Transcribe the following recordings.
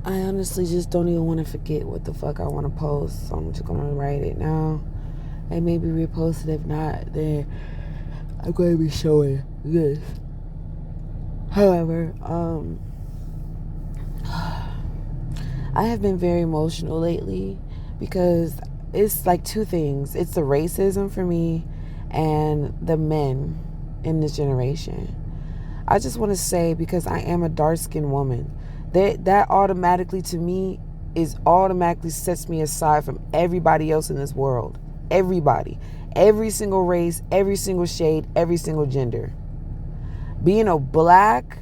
I honestly just don't even want to forget what the fuck I want to post. So I'm just gonna write it now and maybe repost it. If not, then I'm going to be showing this. However, I have been very emotional lately because it's like two things. It's the racism for me and the men in this generation. I just want to say, because I am a dark-skinned woman, that automatically to me is automatically sets me aside from everybody else in this world. Everybody. Every single race, every single shade, every single gender. Being a black,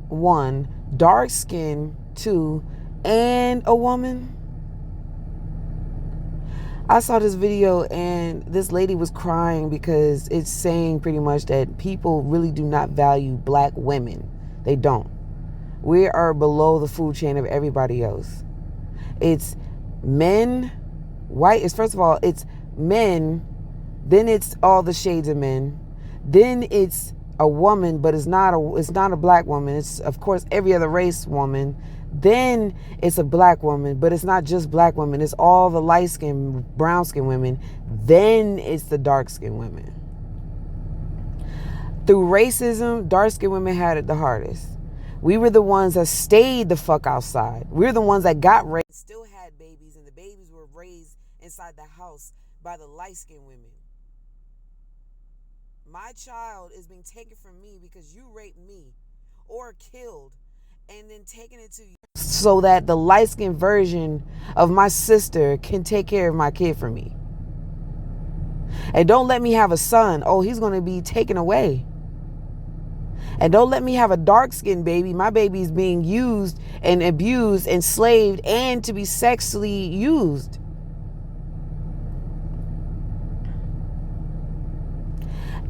one, dark skin, two, and a woman. I saw this video and this lady was crying because it's saying pretty much that people really do not value black women. They don't. We are below the food chain of everybody else. It's men, white. It's first of all, it's men. Then it's all the shades of men. Then it's a woman, but it's not a black woman. It's of course every other race woman. Then it's a black woman, but it's not just black women. It's all the light skinned, brown skinned women. Then it's the dark skinned women. Through racism, dark skinned women had it the hardest. We were the ones that stayed the fuck outside. We were the ones that got raised, still had babies, and the babies were raised inside the house by the light skinned women. My child is being taken from me because you raped me or killed and then taken it to you so that the light-skinned version of my sister can take care of my kid for me. And don't let me have a son. Oh, he's going to be taken away. And don't let me have a dark-skinned baby. My baby is being used and abused, enslaved, and to be sexually used.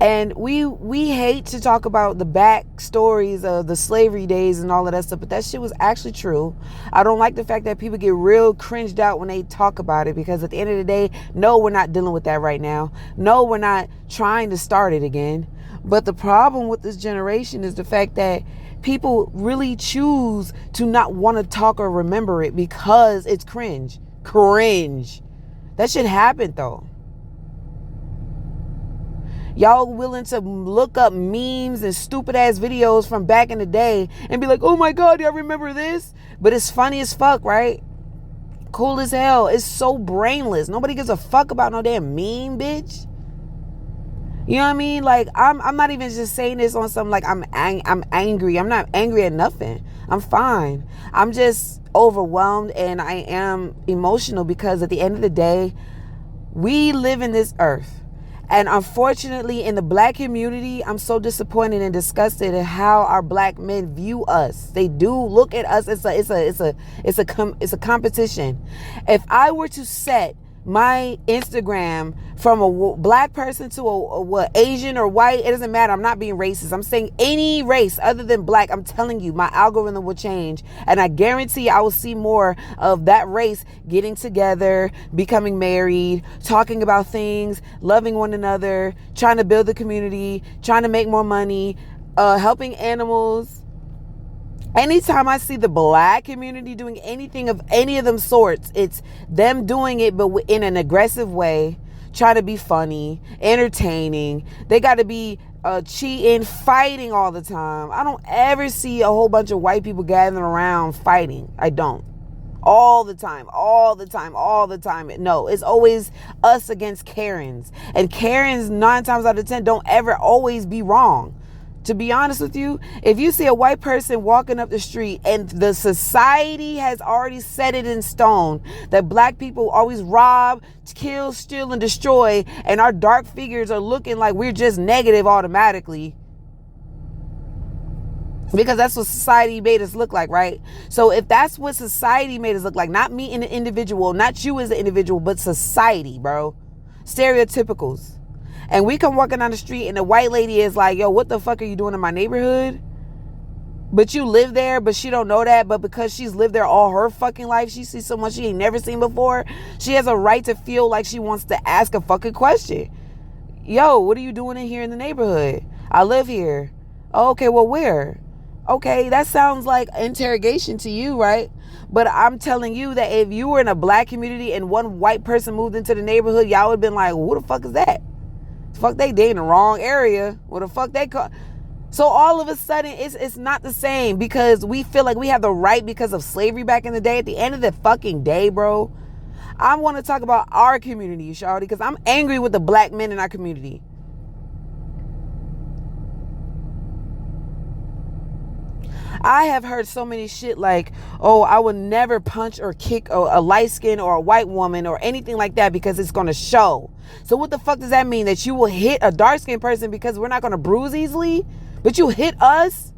And we hate to talk about the back stories of the slavery days and all of that stuff, but that shit was actually true. I don't like the fact that people get real cringed out when they talk about it, because at the end of the day, no, we're not dealing with that right now. No, we're not trying to start it again. But the problem with this generation is the fact that people really choose to not want to talk or remember it because it's cringe. Cringe. That shit happened though. Y'all willing to look up memes and stupid ass videos from back in the day and be like, oh my God, y'all remember this? But it's funny as fuck, right? Cool as hell. It's so brainless. Nobody gives a fuck about no damn meme, bitch. You know what I mean? Like, I'm not even just saying this on some like I'm angry. I'm not angry at nothing. I'm fine. I'm just overwhelmed and I am emotional because at the end of the day, we live in this earth. And unfortunately, in the black community, I'm so disappointed and disgusted at how our black men view us. They do look at us. It's a competition. If I were to set my Instagram from a black person to a Asian or white, it doesn't matter. I'm not being racist. I'm saying any race other than black. I'm telling you, my algorithm will change, and I guarantee I will see more of that race getting together, becoming married, talking about things, loving one another, trying to build the community, trying to make more money, helping animals. Anytime I see the black community doing anything of any of them sorts, it's them doing it, but in an aggressive way, trying to be funny, entertaining. They got to be cheating, fighting all the time. I don't ever see a whole bunch of white people gathering around fighting. I don't. All the time. No, it's always us against Karens. And Karens, 9 times out of 10, don't ever always be wrong. To be honest with you, if you see a white person walking up the street and the society has already set it in stone that black people always rob, kill, steal, and destroy, and our dark figures are looking like we're just negative automatically, because that's what society made us look like, right? So if that's what society made us look like, not me in an individual, not you as an individual, but society, bro, stereotypicals. And we come walking down the street and the white lady is like, yo, what the fuck are you doing in my neighborhood? But you live there, but she don't know that. But because she's lived there all her fucking life, she sees so much she ain't never seen before. She has a right to feel like she wants to ask a fucking question. Yo, what are you doing in here in the neighborhood? I live here. Oh, okay, well, where? Okay, that sounds like interrogation to you, right? But I'm telling you that if you were in a black community and one white person moved into the neighborhood, y'all would have been like, who the fuck is that? Fuck, they in the wrong area. What the fuck they call? So all of a sudden, it's not the same because we feel like we have the right because of slavery back in the day. At the end of the fucking day, bro, I want to talk about our community, shawty, because I'm angry with the black men in our community. I have heard so many shit like, oh, I would never punch or kick a light skin or a white woman or anything like that because it's going to show. So what the fuck does that mean? That you will hit a dark skinned person because we're not going to bruise easily? But you hit us?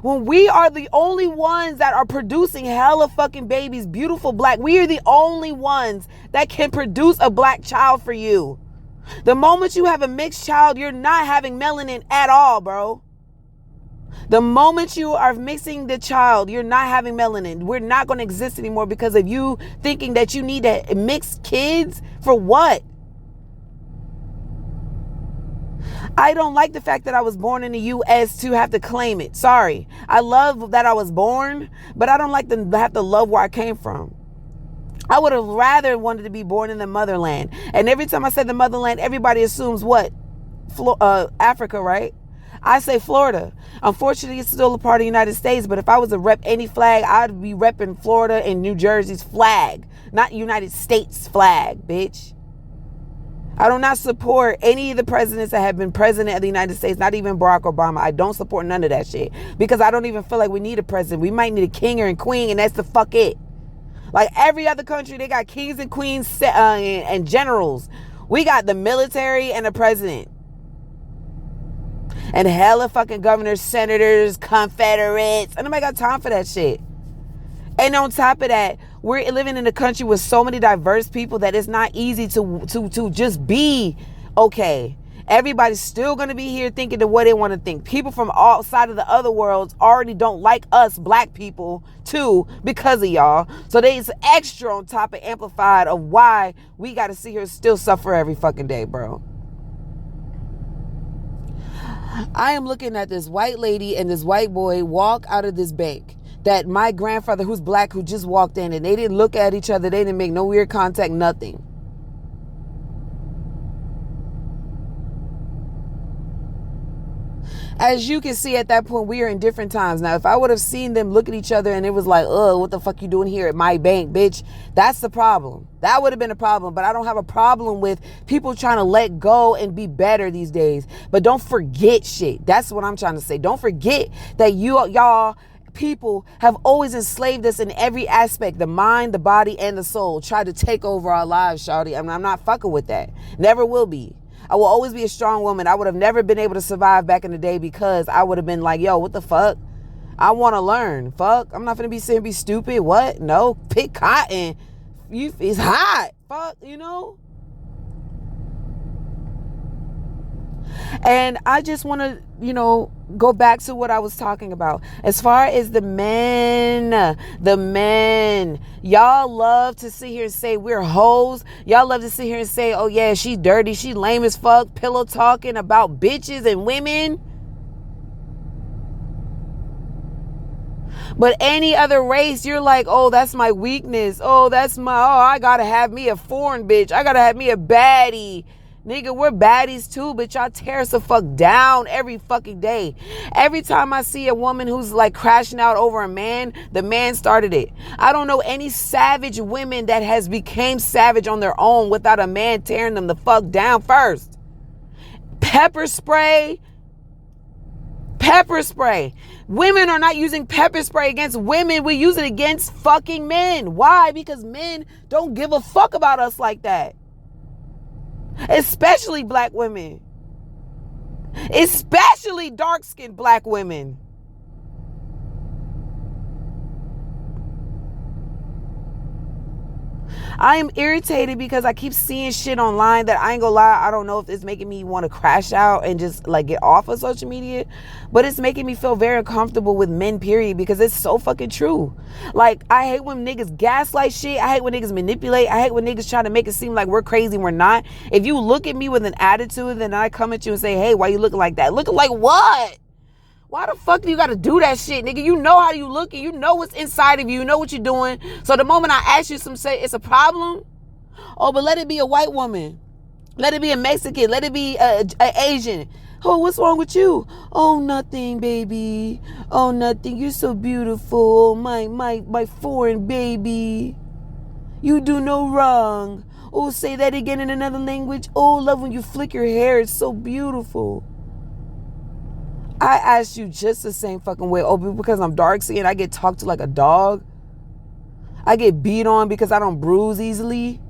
When we are the only ones that are producing hella fucking babies, beautiful black, we are the only ones that can produce a black child for you. The moment you have a mixed child, you're not having melanin at all, bro. The moment you are mixing the child, you're not having melanin. We're not going to exist anymore because of you thinking that you need to mix kids for what? I don't like the fact that I was born in the U.S. to have to claim it. Sorry. I love that I was born, but I don't like to have to love where I came from. I would have rather wanted to be born in the motherland. And every time I say the motherland, everybody assumes what? Africa, right? I say Florida. Unfortunately, it's still a part of the United States, but if I was to rep any flag, I'd be repping Florida and New Jersey's flag, not United States flag, bitch. I do not support any of the presidents that have been president of the United States, not even Barack Obama. I don't support none of that shit because I don't even feel like we need a president. We might need a king or a queen, and that's the fuck it. Like every other country, they got kings and queens and generals. We got the military and the president. And hella fucking governors, senators, Confederates. And nobody got time for that shit. And on top of that, we're living in a country with so many diverse people that it's not easy to just be okay. Everybody's still going to be here thinking the way they want to think. People from outside of the other worlds already don't like us black people too because of y'all. So it's extra on top and amplified of why we got to sit here and still suffer every fucking day, bro. I am looking at this white lady and this white boy walk out of this bank that my grandfather, who's black, who just walked in, and they didn't look at each other. They didn't make no weird contact, nothing. As you can see at that point, we are in different times. Now, if I would have seen them look at each other and it was like, oh, what the fuck you doing here at my bank, bitch? That's the problem. That would have been a problem. But I don't have a problem with people trying to let go and be better these days. But don't forget shit. That's what I'm trying to say. Don't forget that y'all people have always enslaved us in every aspect, the mind, the body, and the soul. Try to take over our lives, shawty. I mean, I'm not fucking with that. Never will be. I will always be a strong woman. I would have never been able to survive back in the day because I would have been like, yo, what the fuck? I want to learn. Fuck. I'm not going to be sitting and be stupid. What? No. Pick cotton. It's hot. Fuck, you know? And I just want to, go back to what I was talking about. As far as the men, y'all love to sit here and say we're hoes. Y'all love to sit here and say, oh yeah, she dirty, she lame as fuck, pillow talking about bitches and women. But any other race, you're like, oh, that's my weakness. I gotta have me a foreign bitch. I gotta have me a baddie. Nigga, we're baddies too, but y'all tear us the fuck down every fucking day. Every time I see a woman who's like crashing out over a man, the man started it. I don't know any savage women that has became savage on their own without a man tearing them the fuck down first. Pepper spray. Women are not using pepper spray against women. We use it against fucking men. Why? Because men don't give a fuck about us like that. Especially black women. Especially dark-skinned black women. I am irritated because I keep seeing shit online that I ain't gonna lie, I don't know if it's making me want to crash out and just like get off of social media, but it's making me feel very uncomfortable with men, period, because it's so fucking true. Like, I hate when niggas gaslight shit. I hate when niggas manipulate. I hate when niggas try to make it seem like we're crazy and we're not. If you look at me with an attitude, then I come at you and say, hey, why you looking like that? Looking like what? Why the fuck do you gotta do that shit, nigga? You know how you look and you know what's inside of you. You know what you're doing. So the moment I ask you some say it's a problem, oh, but let it be a white woman. Let it be a Mexican. Let it be a Asian. Oh, what's wrong with you? Oh, nothing, baby. Oh, nothing. You're so beautiful. My foreign baby. You do no wrong. Oh, say that again in another language. Oh, love when you flick your hair. It's so beautiful. I asked you just the same fucking way. Oh, because I'm dark skinned, I get talked to like a dog. I get beat on because I don't bruise easily.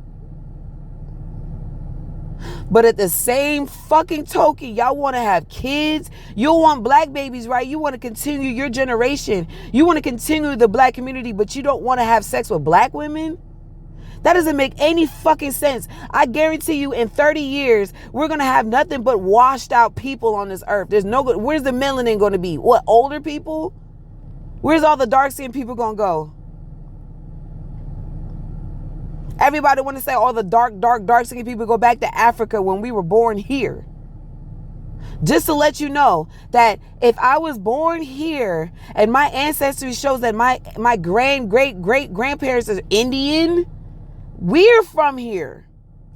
But at the same fucking token, y'all want to have kids. You want black babies, right? You want to continue your generation. You want to continue the black community, but you don't want to have sex with black women? That doesn't make any fucking sense. I guarantee you in 30 years, we're going to have nothing but washed out people on this earth. There's no good. Where's the melanin going to be? What, older people? Where's all the dark skinned people going to go? Everybody want to say all the dark skinned people go back to Africa when we were born here. Just to let you know that if I was born here and my ancestry shows that my great grandparents are Indian, we're from here.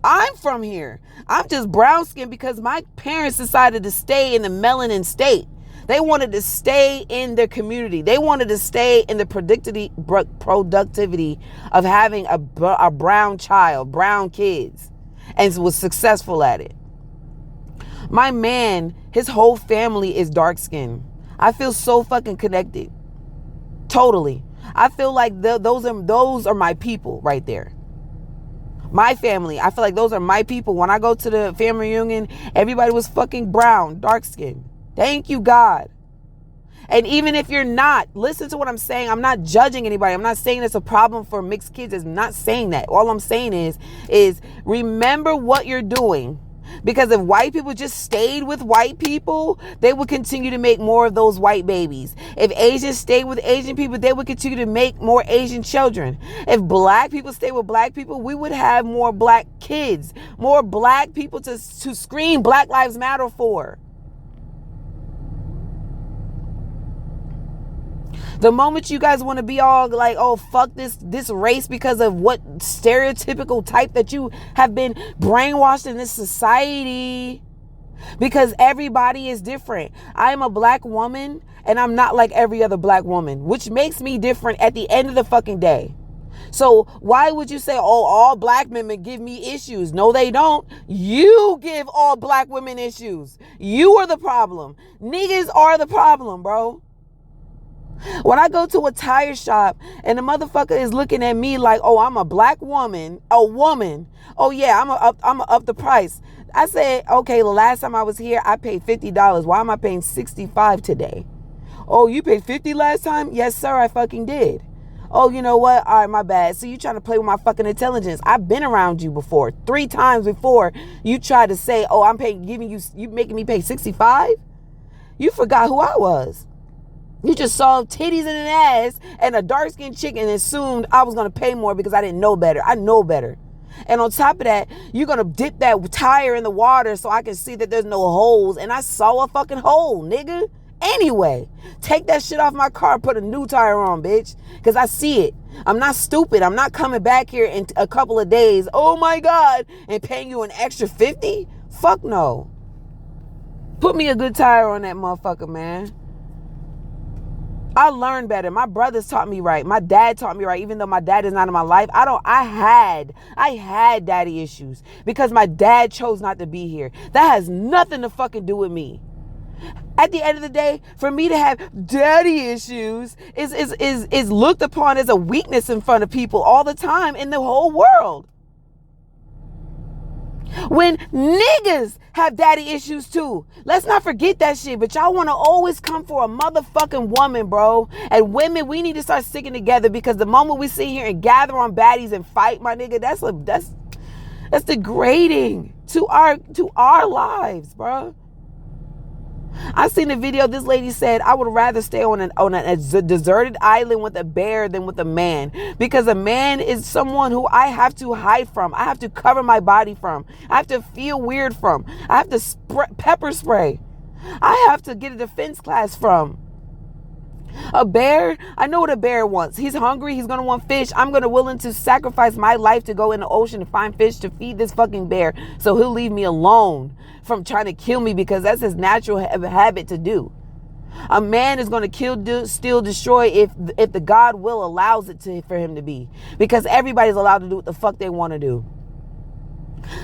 I'm from here. I'm just brown skinned because my parents decided to stay in the melanin state. They wanted to stay in their community. They wanted to stay in the productivity of having a brown child, brown kids, and was successful at it. My man, his whole family is dark skinned. I feel so fucking connected. Totally. I feel like those are my people right there. My family, I feel like those are my people. When I go to the family reunion, everybody was fucking brown, dark skinned. Thank you, God. And even if you're not, listen to what I'm saying. I'm not judging anybody. I'm not saying it's a problem for mixed kids. I'm not saying that. All I'm saying is remember what you're doing. Because if white people just stayed with white people, they would continue to make more of those white babies. If Asians stayed with Asian people, they would continue to make more Asian children. If black people stay with black people, we would have more black kids, more black people to scream Black Lives Matter for. The moment you guys want to be all like, oh, fuck this race because of what stereotypical type that you have been brainwashed in this society, because everybody is different. I am a black woman and I'm not like every other black woman, which makes me different at the end of the fucking day. So why would you say, oh, all black women give me issues? No, they don't. You give all black women issues. You are the problem. Niggas are the problem, bro. When I go to a tire shop and the motherfucker is looking at me like, oh, I'm a black woman, a woman. Oh yeah, I'm up the price. I said, okay, the last time I was here, I paid $50. Why am I paying $65 today? Oh, you paid $50 last time? Yes, sir, I fucking did. Oh, you know what? All right, my bad. So you trying to play with my fucking intelligence. I've been around you before. 3 times before you tried to say, oh, I'm giving you making me pay 65? You forgot who I was. You just saw titties and an ass and a dark-skinned chick and assumed I was going to pay more because I didn't know better. I know better. And on top of that, you're going to dip that tire in the water so I can see that there's no holes. And I saw a fucking hole, nigga. Anyway, take that shit off my car, put a new tire on, bitch. Because I see it. I'm not stupid. I'm not coming back here in a couple of days, oh my God, and paying you an extra $50? Fuck no. Put me a good tire on that motherfucker, man. I learned better. My brothers taught me right. My dad taught me right. Even though my dad is not in my life, I had daddy issues because my dad chose not to be here. That has nothing to fucking do with me. At the end of the day, for me to have daddy issues is looked upon as a weakness in front of people all the time in the whole world. When niggas have daddy issues too. Let's not forget that shit. But y'all want to always come for a motherfucking woman, bro. And women, we need to start sticking together, because the moment we sit here and gather on baddies and fight, my nigga, that's degrading to our lives, bro. I seen a video. This lady said, I would rather stay on a deserted island with a bear than with a man, because a man is someone who I have to hide from. I have to cover my body from. I have to feel weird from. I have to pepper spray. I have to get a defense class from. A bear, I know what a bear wants. He's hungry. He's going to want fish. I'm going to willing to sacrifice my life to go in the ocean to find fish to feed this fucking bear. So he'll leave me alone from trying to kill me, because that's his natural habit to do. A man is going to kill, steal, destroy if the God will allows it for him to be, because everybody's allowed to do what the fuck they want to do.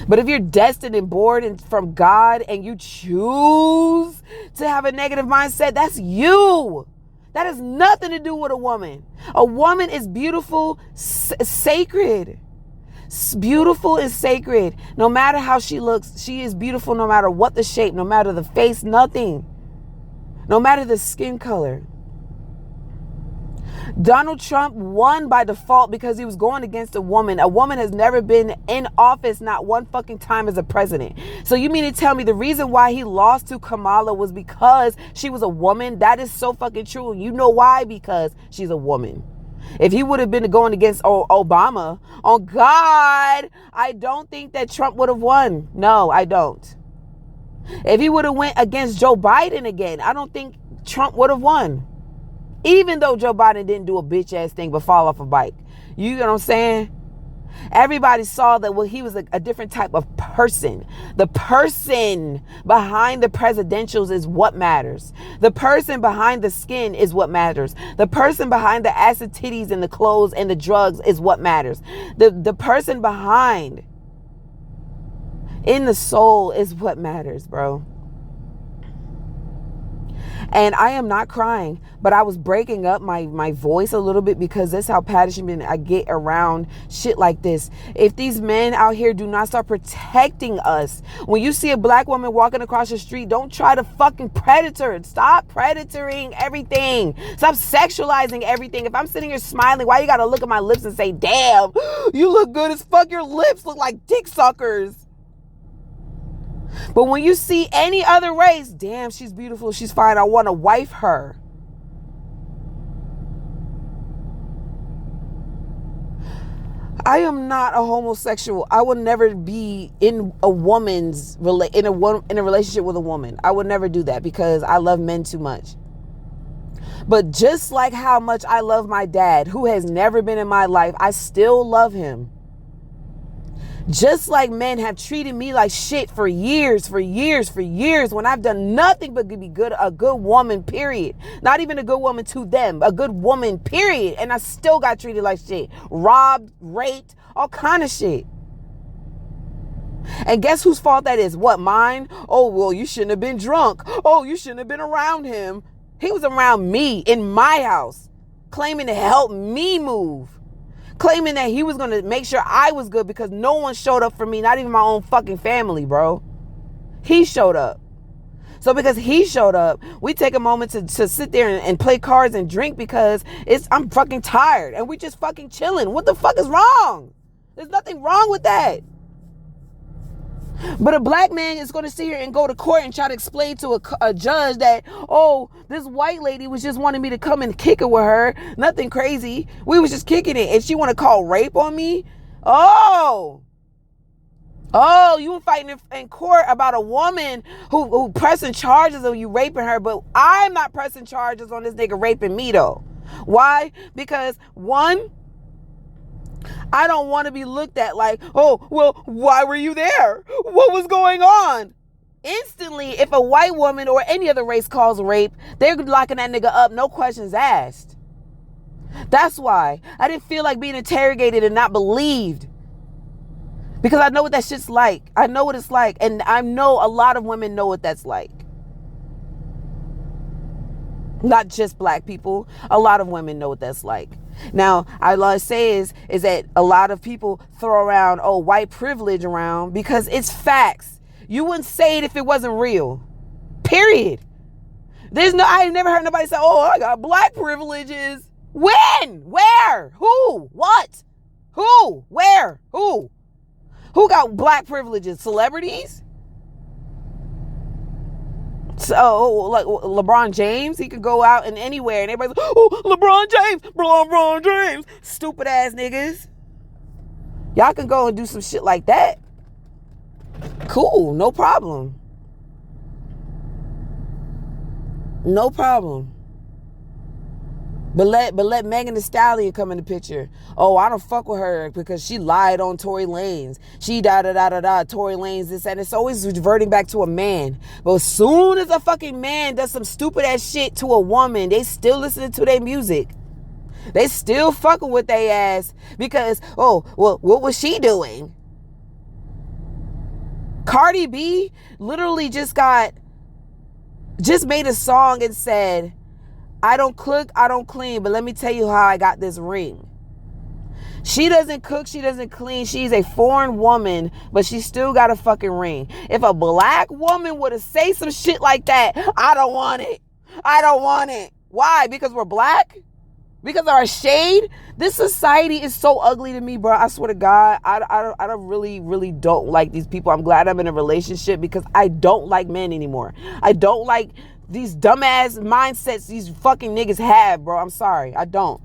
But if you're destined and born from God and you choose to have a negative mindset, that's you. That has nothing to do with a woman. A woman is beautiful, sacred. Beautiful is sacred. No matter how she looks, she is beautiful no matter what the shape, no matter the face, nothing. No matter the skin color. Donald Trump won by default because he was going against a woman. A woman has never been in office, not one fucking time, as a president. So you mean to tell me the reason why he lost to Kamala was because she was a woman? That is so fucking true. You know why? Because she's a woman. If he would have been going against Obama, on God, I don't think that Trump would have won. No, I don't. If he would have went against Joe Biden again, I don't think Trump would have won. Even though Joe Biden didn't do a bitch ass thing but fall off a bike. You know what I'm saying? Everybody saw that, well, he was a different type of person. The person behind the presidentials is what matters. The person behind the skin is what matters. The person behind the acid titties and the clothes and the drugs is what matters. The person behind in the soul is what matters, bro. And I am not crying, but I was breaking up my voice a little bit because that's how passionate I get around shit like this. If these men out here do not start protecting us, when you see a black woman walking across the street, don't try to fucking predator. Stop predatoring everything. Stop sexualizing everything. If I'm sitting here smiling, why you gotta look at my lips and say, damn, you look good as fuck. Your lips look like dick suckers. But when you see any other race, damn, she's beautiful, she's fine, I want to wife her. I am not a homosexual. I will never be in a relationship with a woman. I would never do that because I love men too much. But just like how much I love my dad, who has never been in my life, I still love him. Just like men have treated me like shit for years, when I've done nothing but be a good woman, period. Not even a good woman to them, a good woman, period. And I still got treated like shit. Robbed, raped, all kind of shit. And guess whose fault that is? What, mine? Oh, well, you shouldn't have been drunk. Oh, you shouldn't have been around him. He was around me in my house, claiming to help me move. Claiming that he was going to make sure I was good because no one showed up for me, not even my own fucking family, bro. He showed up. So because he showed up, we take a moment to sit there and play cards and drink because I'm fucking tired and we just fucking chilling. What the fuck is wrong? There's nothing wrong with that. But a black man is going to sit here and go to court and try to explain to a judge that, oh, this white lady was just wanting me to come and kick it with her. Nothing crazy. We was just kicking it. And she want to call rape on me? Oh, you were fighting in court about a woman who pressing charges of you raping her. But I'm not pressing charges on this nigga raping me, though. Why? Because, one, I don't want to be looked at like, oh, well, why were you there? What was going on? Instantly, if a white woman or any other race calls rape, they're locking that nigga up, no questions asked. That's why I didn't feel like being interrogated and not believed. Because I know what that shit's like. I know what it's like. And I know a lot of women know what that's like. Not just black people. A lot of women know what that's like. Now, all I say is that a lot of people throw around, white privilege around because it's facts. You wouldn't say it if it wasn't real. Period. I ain't never heard nobody say, I got black privileges. When? Where? Who? What? Who? Where? Who? Who got black privileges? Celebrities? So, like LeBron James, he could go out and anywhere and everybody's like, LeBron James. Stupid ass niggas. Y'all can go and do some shit like that. Cool, no problem. No problem. But let Megan Thee Stallion come in the picture. Oh, I don't fuck with her because she lied on Tory Lanez. She da-da-da-da-da, Tory Lanez, this, and it's always reverting back to a man. But as soon as a fucking man does some stupid ass shit to a woman, they still listening to their music. They still fucking with their ass because, oh, well, what was she doing? Cardi B literally just made a song and said, I don't cook, I don't clean, but let me tell you how I got this ring. She doesn't cook, she doesn't clean. She's a foreign woman, but she still got a fucking ring. If a black woman were to say some shit like that, I don't want it. I don't want it. Why? Because we're black? Because of our shade? This society is so ugly to me, bro. I swear to God, I don't really don't like these people. I'm glad I'm in a relationship because I don't like men anymore. I don't like these dumbass mindsets these fucking niggas have, bro. I'm sorry. I don't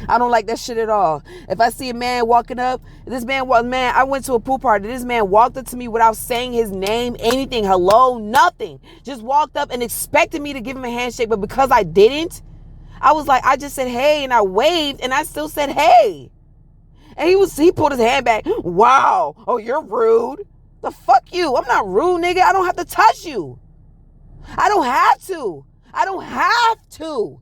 like that shit at all. If I see a man walking up, I went to a pool party. This man walked up to me without saying his name, anything, hello, nothing. Just walked up and expected me to give him a handshake. But because I didn't, I was like, I just said, hey, and I waved and I still said, hey. And he pulled his hand back. Wow. Oh, you're rude. The fuck you. I'm not rude, nigga. I don't have to touch you. I don't have to.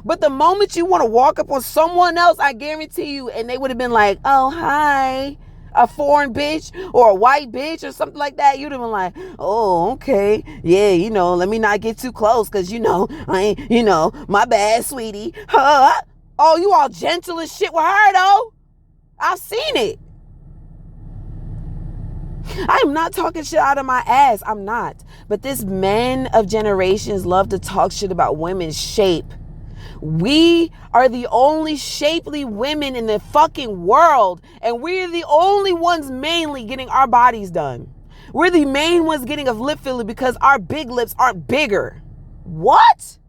But the moment you want to walk up on someone else, I guarantee you, and they would have been like, oh, hi, a foreign bitch or a white bitch or something like that, you'd have been like, oh, okay. Yeah, let me not get too close because, I ain't, my bad, sweetie. Huh? Oh, you all gentle as shit with her, though. I've seen it. I'm not talking shit out of my ass. I'm not. But this men of generations love to talk shit about women's shape. We are the only shapely women in the fucking world. And we're the only ones mainly getting our bodies done. We're the main ones getting a lip filler because our big lips aren't bigger. What?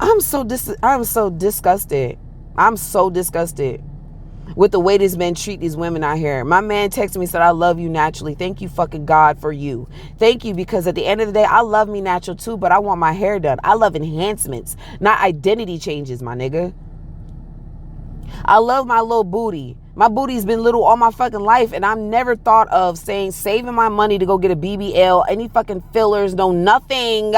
I'm so disgusted. I'm so disgusted with the way these men treat these women out here. My man texted me and said, I love you naturally. Thank you fucking God for you. Thank you, because at the end of the day, I love me natural too, but I want my hair done. I love enhancements, not identity changes, my nigga. I love my little booty. My booty's been little all my fucking life, and I've never thought of saving my money to go get a BBL, any fucking fillers, no nothing.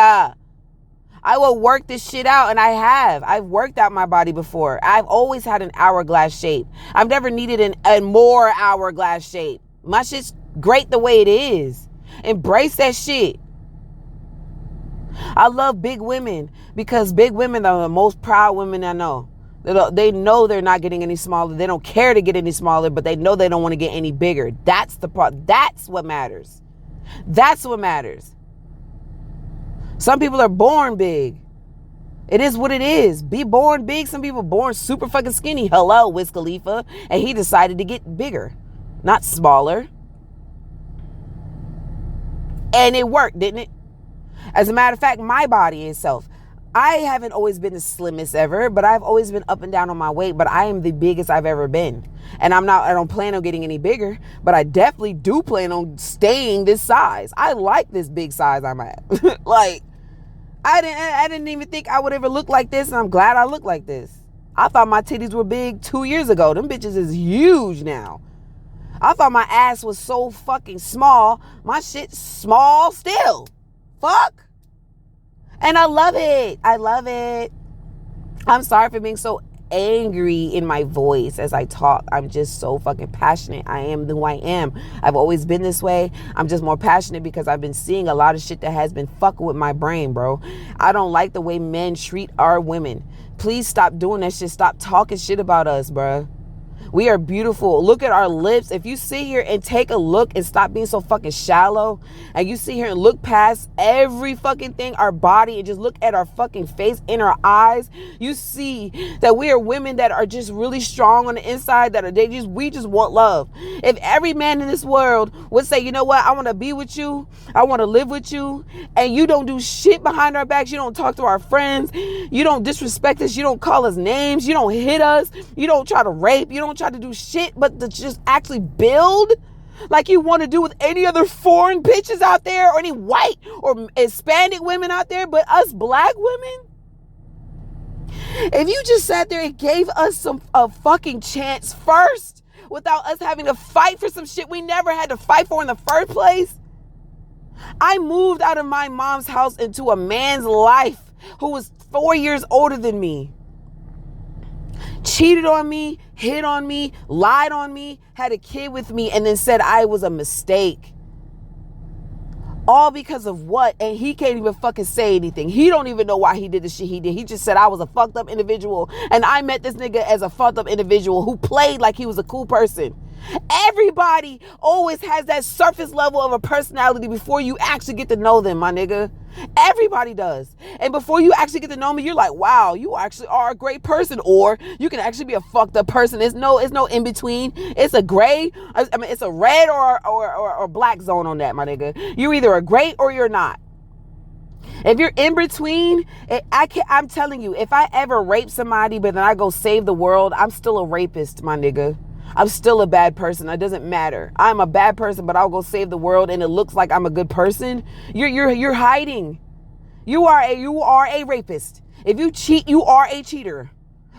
I will work this shit out, and I have. I've worked out my body before. I've always had an hourglass shape. I've never needed a more hourglass shape. My shit's great the way it is. Embrace that shit. I love big women because big women are the most proud women I know. They know they're not getting any smaller. They don't care to get any smaller, but they know they don't want to get any bigger. That's the part. That's what matters. That's what matters. Some people are born big. It is what it is. Be born big. Some people born super fucking skinny. Hello, Wiz Khalifa. And he decided to get bigger, not smaller. And it worked, didn't it? As a matter of fact, my body itself, I haven't always been the slimmest ever, but I've always been up and down on my weight, but I am the biggest I've ever been. And I don't plan on getting any bigger, but I definitely do plan on staying this size. I like this big size I'm at. Like, I didn't even think I would ever look like this, and I'm glad I look like this. I thought my titties were big 2 years ago. Them bitches is huge now. I thought my ass was so fucking small. My shit's small still. Fuck. And I love it. I love it. I'm sorry for being so angry in my voice as I talk. I'm just so fucking passionate. I am who I am. I've always been this way. I'm just more passionate because I've been seeing a lot of shit that has been fucking with my brain, bro. I don't like the way men treat our women. Please stop doing that shit. Stop talking shit about us, bro. We are beautiful. Look at our lips. If you sit here and take a look and stop being so fucking shallow, and you sit here and look past every fucking thing, our body, and just look at our fucking face in our eyes, you see that we are women that are just really strong on the inside, that we just want love. If every man in this world would say, you know what, I want to be with you, I want to live with you, and you don't do shit behind our backs, you don't talk to our friends, you don't disrespect us, you don't call us names, you don't hit us, you don't try to rape, you don't try to do shit but to just actually build, like you want to do with any other foreign bitches out there or any white or Hispanic women out there, but us black women? If you just sat there and gave us a fucking chance first without us having to fight for some shit we never had to fight for in the first place. I moved out of my mom's house into a man's life who was 4 years older than me. Cheated on me, hit on me, lied on me, had a kid with me, and then said I was a mistake. All because of what? And he can't even fucking say anything. He don't even know why he did the shit he did. He just said I was a fucked up individual. And I met this nigga as a fucked up individual who played like he was a cool person. Everybody always has that surface level of a personality before you actually get to know them, my nigga. Everybody does. And before you actually get to know me, you're like, wow, you actually are a great person. Or you can actually be a fucked up person. It's no in between. It's a gray. I mean, it's a red or black zone on that, my nigga. You're either a great or you're not. If you're in between, I'm telling you, if I ever rape somebody, but then I go save the world, I'm still a rapist, my nigga. I'm still a bad person. It doesn't matter. I'm a bad person, but I'll go save the world and it looks like I'm a good person. You're hiding. You are a rapist. If you cheat, you are a cheater.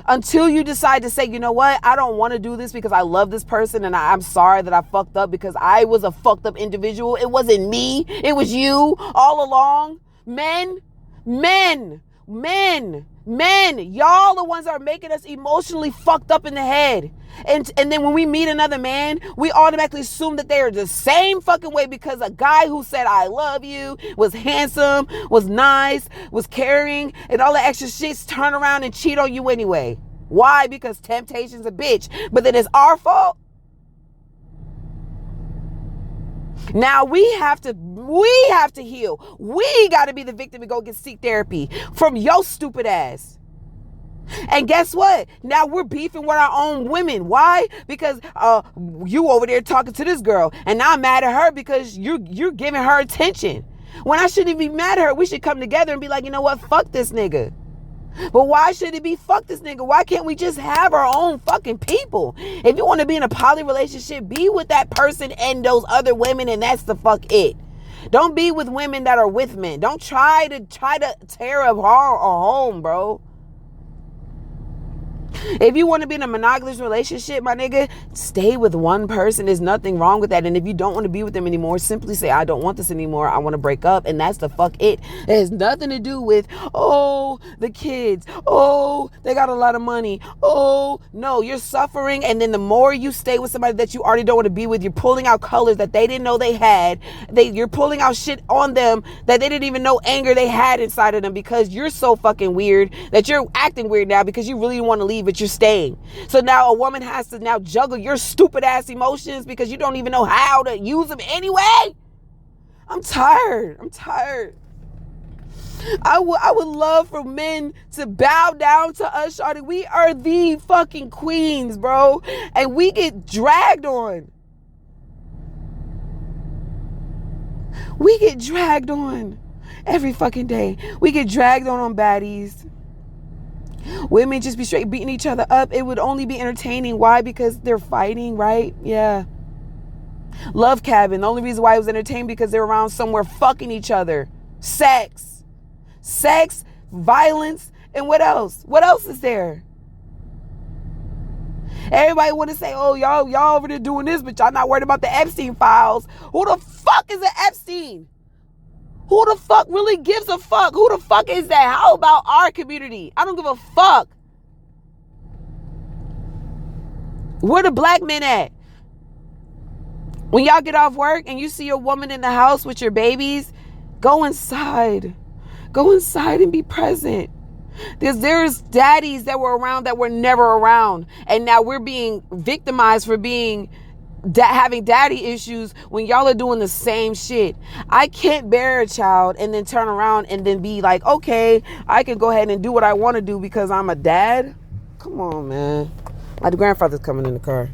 Until you decide to say, you know what? I don't want to do this because I love this person and I'm sorry that I fucked up because I was a fucked up individual. It wasn't me. It was you all along. Men, y'all the ones that are making us emotionally fucked up in the head. And then when we meet another man, we automatically assume that they are the same fucking way because a guy who said, I love you, was handsome, was nice, was caring, and all the extra shits turn around and cheat on you anyway. Why? Because temptation's a bitch. But then it's our fault. Now we have to heal. We got to be the victim and go seek therapy from your stupid ass. And guess what? Now we're beefing with our own women. Why? Because you over there talking to this girl, and now I'm mad at her because you're giving her attention. When I shouldn't be mad at her, we should come together and be like, you know what? Fuck this nigga. But why should it be fuck this nigga? Why can't we just have our own fucking people? If you want to be in a poly relationship, be with that person and those other women, and that's the fuck it. Don't be with women that are with men. Don't try to tear up our home, bro. If you want to be in a monogamous relationship, my nigga, stay with one person. There's nothing wrong with that. And if you don't want to be with them anymore, simply say, I don't want this anymore. I want to break up. And that's the fuck it. It has nothing to do with, oh, the kids. Oh, they got a lot of money. Oh, no, you're suffering. And then the more you stay with somebody that you already don't want to be with, you're pulling out colors that they didn't know they had. You're pulling out shit on them that they didn't even know anger they had inside of them because you're so fucking weird that you're acting weird now because you really want to leave, but you're staying. So now a woman has to now juggle your stupid ass emotions because you don't even know how to use them anyway. I'm tired. I would love for men to bow down to us, shawty. We are the fucking queens, bro. And we get dragged on. We get dragged on every fucking day. We get dragged on baddies. Women just be straight beating each other up. It would only be entertaining. Why? Because they're fighting, right? Yeah. Love Cabin. The only reason why it was entertaining because they're around somewhere fucking each other. Sex, violence, and what else? What else is there? Everybody want to say, oh, y'all over there doing this, but y'all not worried about the Epstein files. Who the fuck is an Epstein? Who the fuck really gives a fuck? Who the fuck is that? How about our community? I don't give a fuck. Where the black men at? When y'all get off work and you see your woman in the house with your babies, go inside. Go inside and be present. There's daddies that were around that were never around. And now we're being victimized for being having daddy issues when y'all are doing the same shit. I can't bear a child and then turn around and then be like, okay, I can go ahead and do what I want to do because I'm a dad. Come on, man. My grandfather's coming in the car.